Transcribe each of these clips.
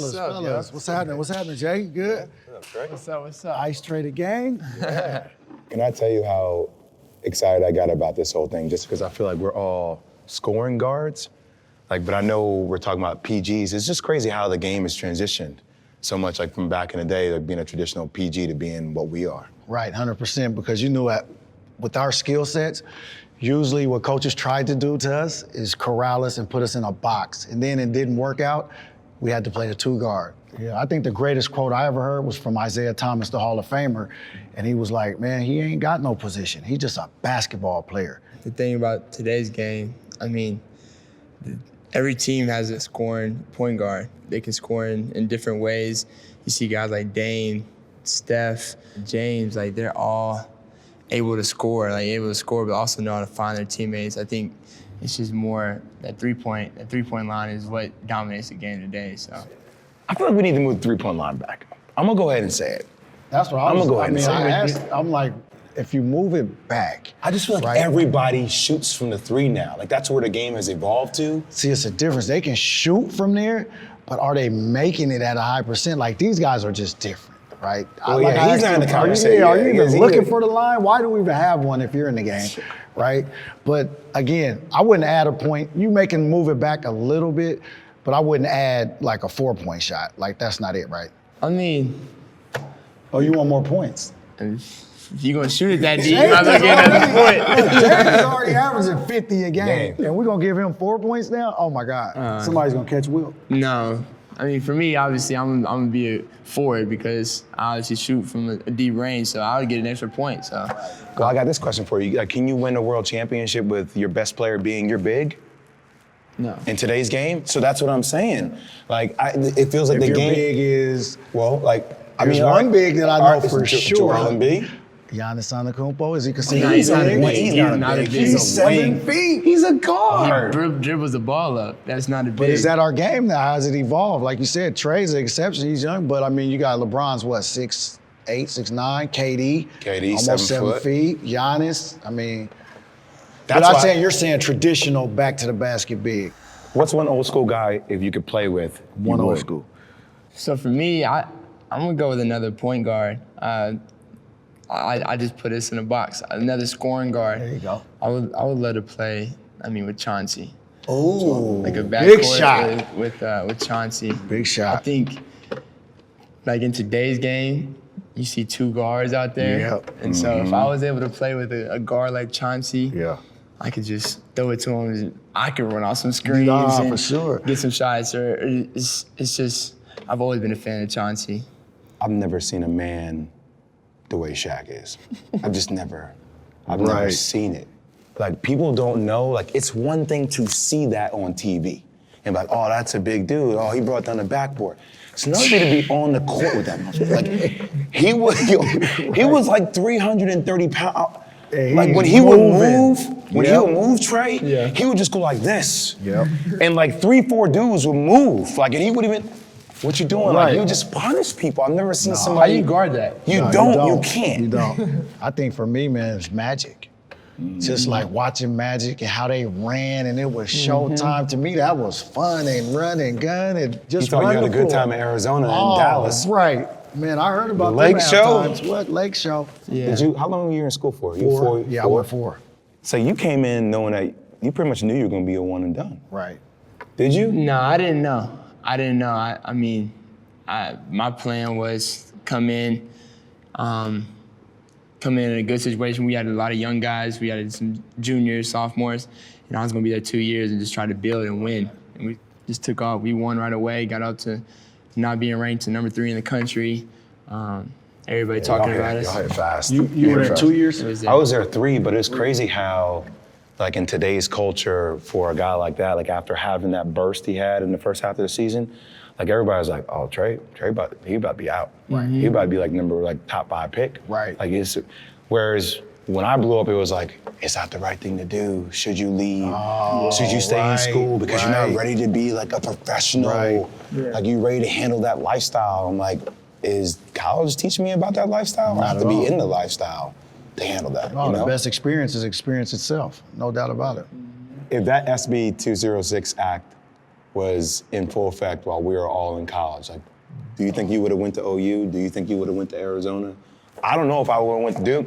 fellas. What's happening? What's happening, Jay? Good? What's up? Ice traded gang? Yeah. Can I tell you how excited I got about this whole thing? Just because I feel like we're all scoring guards. But I know we're talking about PGs. It's just crazy how the game has transitioned so much, from back in the day, being a traditional PG to being what we are. Right, 100%, because you knew with our skill sets, usually what coaches tried to do to us is corral us and put us in a box. And then it didn't work out, we had to play the two guard. Yeah, I think the greatest quote I ever heard was from Isaiah Thomas, the Hall of Famer. And he was like, man, he ain't got no position. He's just a basketball player. The thing about today's game, every team has a scoring point guard. They can score in different ways. You see guys like Dame, Steph, James, they're all able to score, but also know how to find their teammates. I think it's just more that three-point line is what dominates the game today, so. I feel like we need to move the three-point line back. I'm gonna go ahead and say it. That's what I'm gonna go ahead and say it. I'm like, if you move it back. I just feel like everybody shoots from the three now. That's where the game has evolved to. See, it's a difference. They can shoot from there, but are they making it at a high percent? These guys are just different, right? Well, he's not in the conversation. Are you even looking for the line? Why do we even have one if you're in the game, right? But again, I wouldn't add a point. You can move it back a little bit, but I wouldn't add a 4-point shot. That's not it, right? Oh, you want more points? If you're going to shoot it that deep, you might as well get another point. James is already averaging 50 a game. And we're going to give him 4 points now? Oh, my God. Somebody's going to catch Will. No. For me, obviously, I'm going to be a forward because I obviously shoot from a deep range, so I would get an extra point. So. Well, I got this question for you. Can you win a world championship with your best player being your big? No. In today's game? So that's what I'm saying. It feels like if the your game. Big is. Well, there's one big that I know for sure. Joel Embiid? Giannis Antetokounmpo, is he considered? He's not a big. He's 7 feet. He's a guard. He dribbles the ball up. That's not a big. But is that our game now? How's it evolved? Like you said, Trae's an exception. He's young, but you got LeBron's 6'8", 6'9", KD almost 7 feet. Giannis, you're saying traditional back to the basket big. What's one old school guy if you could play with? One old school. So for me, I'm gonna go with another point guard. I just put this in a box. Another scoring guard. There you go. I would love to play. With Chauncey. Oh, a big shot with Chauncey. Big shot. I think, in today's game, you see two guards out there. Yep. And so if I was able to play with a guard like Chauncey, I could just throw it to him. I could run off some screens and for sure. get some shots. It's just, I've always been a fan of Chauncey. I've never seen a man the way Shaq is. I've never seen it. People don't know, it's one thing to see that on TV and oh, that's a big dude. Oh, he brought down the backboard. It's another thing to be on the court with that motherfucker. He was 330 pounds. When he would move, Trae, he would just go like this. Yep. And 3-4 dudes would move. And he would even, what you doing? He would just punish people. I've never seen somebody. How you guard that? You can't. You don't. I think for me, man, it's magic. Just watching Magic and how they ran and it was showtime. To me, that was fun and run and gun and just. You thought you had a good time in Arizona and Dallas. Right. Man, I heard about the Lake Show. What Lake Show? Yeah. How long were you in school for? Four. I went 4. So you came in knowing that you pretty much knew you were going to be a one and done. Right. Did you? No, I didn't know. My plan was come in in a good situation. We had a lot of young guys. We had some juniors, sophomores. I was going to be there 2 years and just try to build and win. And we just took off. We won right away, got up to not being ranked to number 3 in the country. Everybody talking about us. Y'all hit fast. You were there 2 years? I was there 3, but it's crazy how, in today's culture, for a guy like that, after having that burst he had in the first half of the season, everybody's like, oh, Trae he about to be out. Right. He about to be number top 5 pick. Right. Whereas when I blew up, it was it's not the right thing to do. Should you leave? Should you stay in school because you're not ready to be a professional? Right. Yeah. You ready to handle that lifestyle? I'm is college teaching me about that lifestyle? I have to be in the lifestyle to handle that. The best experience is experience itself, no doubt about it. If that SB 206 Act was in full effect while we were all in college. Like, do you think you would have went to OU? Do you think you would have went to Arizona? I don't know if I would have went to Duke.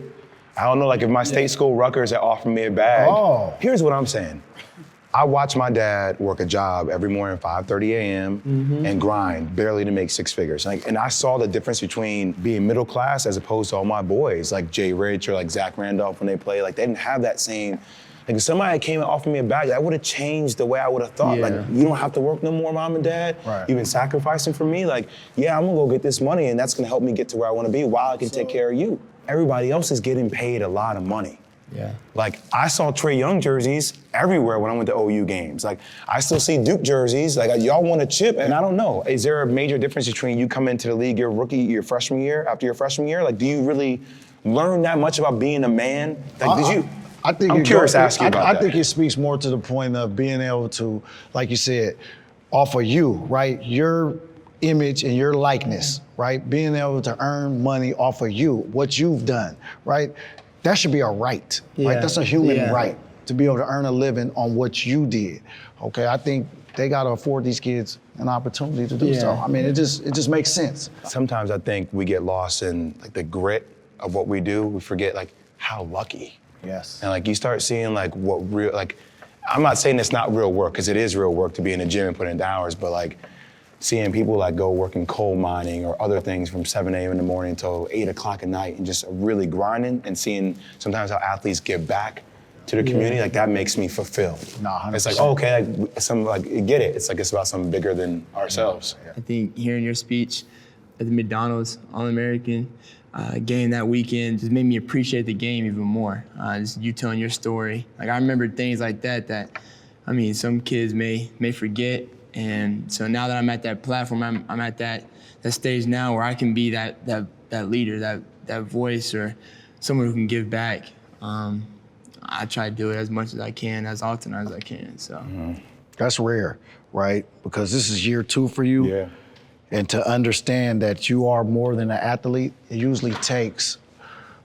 I don't know, like if my state school Rutgers had offered me a bag. Oh. Here's what I'm saying. I watch my dad work a job every morning, 5:30 a.m. and grind barely to make six figures. And I saw the difference between being middle class as opposed to all my boys, like Jay Rich or like Zach Randolph when they play. Like they didn't have that same, like if somebody came and offered me a bag, that would have changed the way I would have thought. Yeah. Like, you don't have to work no more, mom and dad. Right. You've been sacrificing for me. Like, yeah, I'm gonna go get this money and that's gonna help me get to where I wanna be while I can take care of you. Everybody else is getting paid a lot of money. Yeah. Like, I saw Trae Young jerseys everywhere when I went to OU games. Like, I still see Duke jerseys. Like, y'all want a chip, and I don't know. Is there a major difference between you come into the league your freshman year, after your freshman year? Like, do you really learn that much about being a man? Like, did you? I'm curious to ask you about that. I think it speaks more to the point of being able to, like you said, offer you, right? Your image and your likeness, right? Being able to earn money off of you, what you've done, right? That should be a right, right? That's a human right to be able to earn a living on what you did. Okay, I think they gotta afford these kids an opportunity to do so. I mean, it just makes sense. Sometimes I think we get lost in like the grit of what we do. We forget like how lucky. Yes. And like you start seeing like what real, like, I'm not saying it's not real work, because it is real work to be in the gym and put in the hours, but like seeing people like go work in coal mining or other things from 7 a.m. in the morning until 8 o'clock at night and just really grinding, and seeing sometimes how athletes give back to the community, like that makes me fulfilled. Nah, 100%. It's like, okay, like, get it. It's like it's about something bigger than ourselves. I think hearing your speech at the McDonald's All-American game that weekend just made me appreciate the game even more. Just you telling your story. Like I remember things like that I mean, some kids may forget. And so now that I'm at that platform, I'm at that stage now where I can be that leader, that voice, or someone who can give back. I try to do it as much as I can, as often as I can. So That's rare, right? Because this is year 2 for you. Yeah. And to understand that you are more than an athlete, it usually takes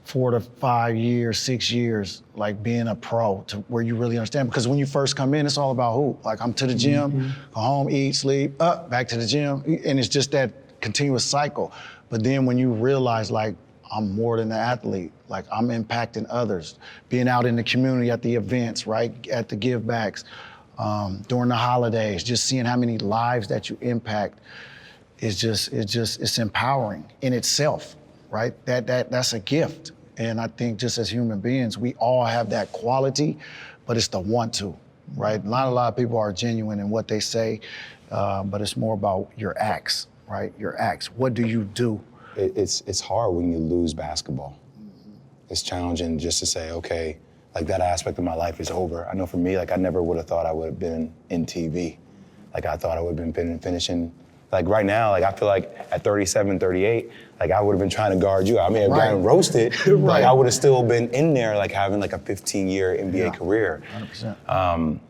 4 to 5 years, 6 years, like being a pro, to where you really understand. Because when you first come in, it's all about hoop. Like I'm to the gym, go home, eat, sleep, up, back to the gym. And it's just that continuous cycle. But then when you realize like, I'm more than an athlete, like I'm impacting others, being out in the community at the events, right? At the give backs, during the holidays, just seeing how many lives that you impact it's empowering in itself, right? That's a gift. And I think just as human beings, we all have that quality, but it's the want to, right? Not a lot of people are genuine in what they say, but it's more about your acts, right? Your acts. What do you do? It's hard when you lose basketball. It's challenging just to say, okay, like that aspect of my life is over. I know for me, like I never would have thought I would have been in TV. Like I thought I would have been finishing. Like right now, like I feel like at 37, 38, like I would have been trying to guard you. I mean, I've gotten roasted, like I would have still been in there, like having like a 15-year NBA career. 100%.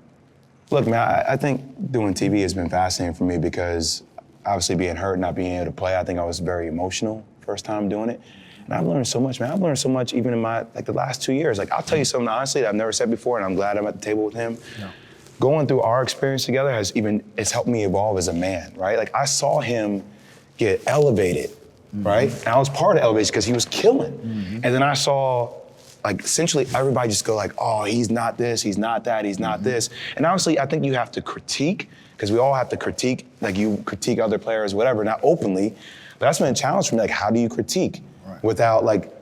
Look, man, I think doing TV has been fascinating for me because obviously being hurt, not being able to play, I think I was very emotional first time doing it. And I've learned so much, man. I've learned so much even in my, like the last 2 years. Like I'll tell you something honestly that I've never said before, and I'm glad I'm at the table with him. Yeah. Going through our experience together it's helped me evolve as a man, right? Like I saw him get elevated, right? And I was part of elevation because he was killing. And then I saw like essentially everybody just go like, oh, he's not this, he's not that, he's not this. And honestly, I think you have to critique, because we all have to critique, like you critique other players, whatever, not openly, but that's been a challenge for me. Like, how do you critique without like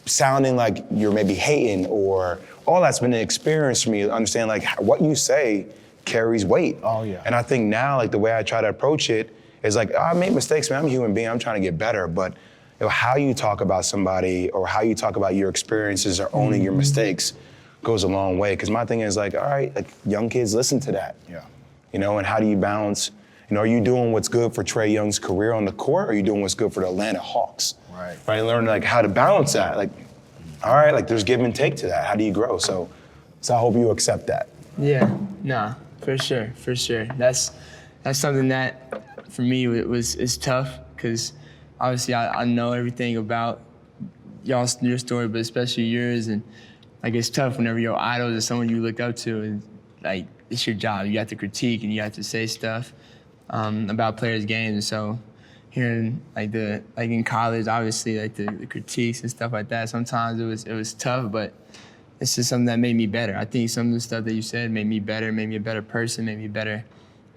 sounding like you're maybe hating, or all that's been an experience for me to understand like what you say carries weight. Oh yeah. And I think now like the way I try to approach it is like, I made mistakes, man, I'm a human being, I'm trying to get better, but you know, how you talk about somebody or how you talk about your experiences or owning your mistakes goes a long way. Because my thing is like, all right, like young kids listen to that. Yeah. You know, and how do you balance, you know, are you doing what's good for Trae Young's career on the court, or are you doing what's good for the Atlanta Hawks? Right, learn like how to balance that. Like, all right, like there's give and take to that. How do you grow? So I hope you accept that. Yeah, nah, for sure. That's something that for me is tough, because obviously I know everything about your story, but especially yours, and like it's tough whenever your idol is someone you look up to, and like it's your job. You have to critique and you have to say stuff about players' games. So hearing like in college, obviously like the critiques and stuff like that. Sometimes it was tough, but it's just something that made me better. I think some of the stuff that you said made me better, made me a better person, made me a better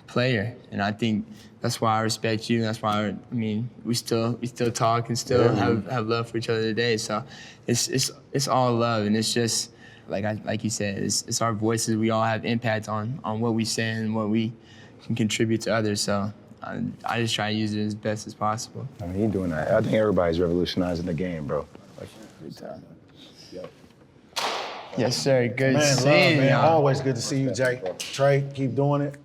player. And I think that's why I respect you. That's why we still talk and still have love for each other today. So it's all love, and it's just like you said, it's our voices. We all have impact on what we say and what we can contribute to others. So I just try to use it as best as possible. I mean, he's doing that. I think everybody's revolutionizing the game, bro. Like, every time. Yes, sir. Good Man, seeing love, man. y'all. Always good to see you, Jay. Trae, keep doing it.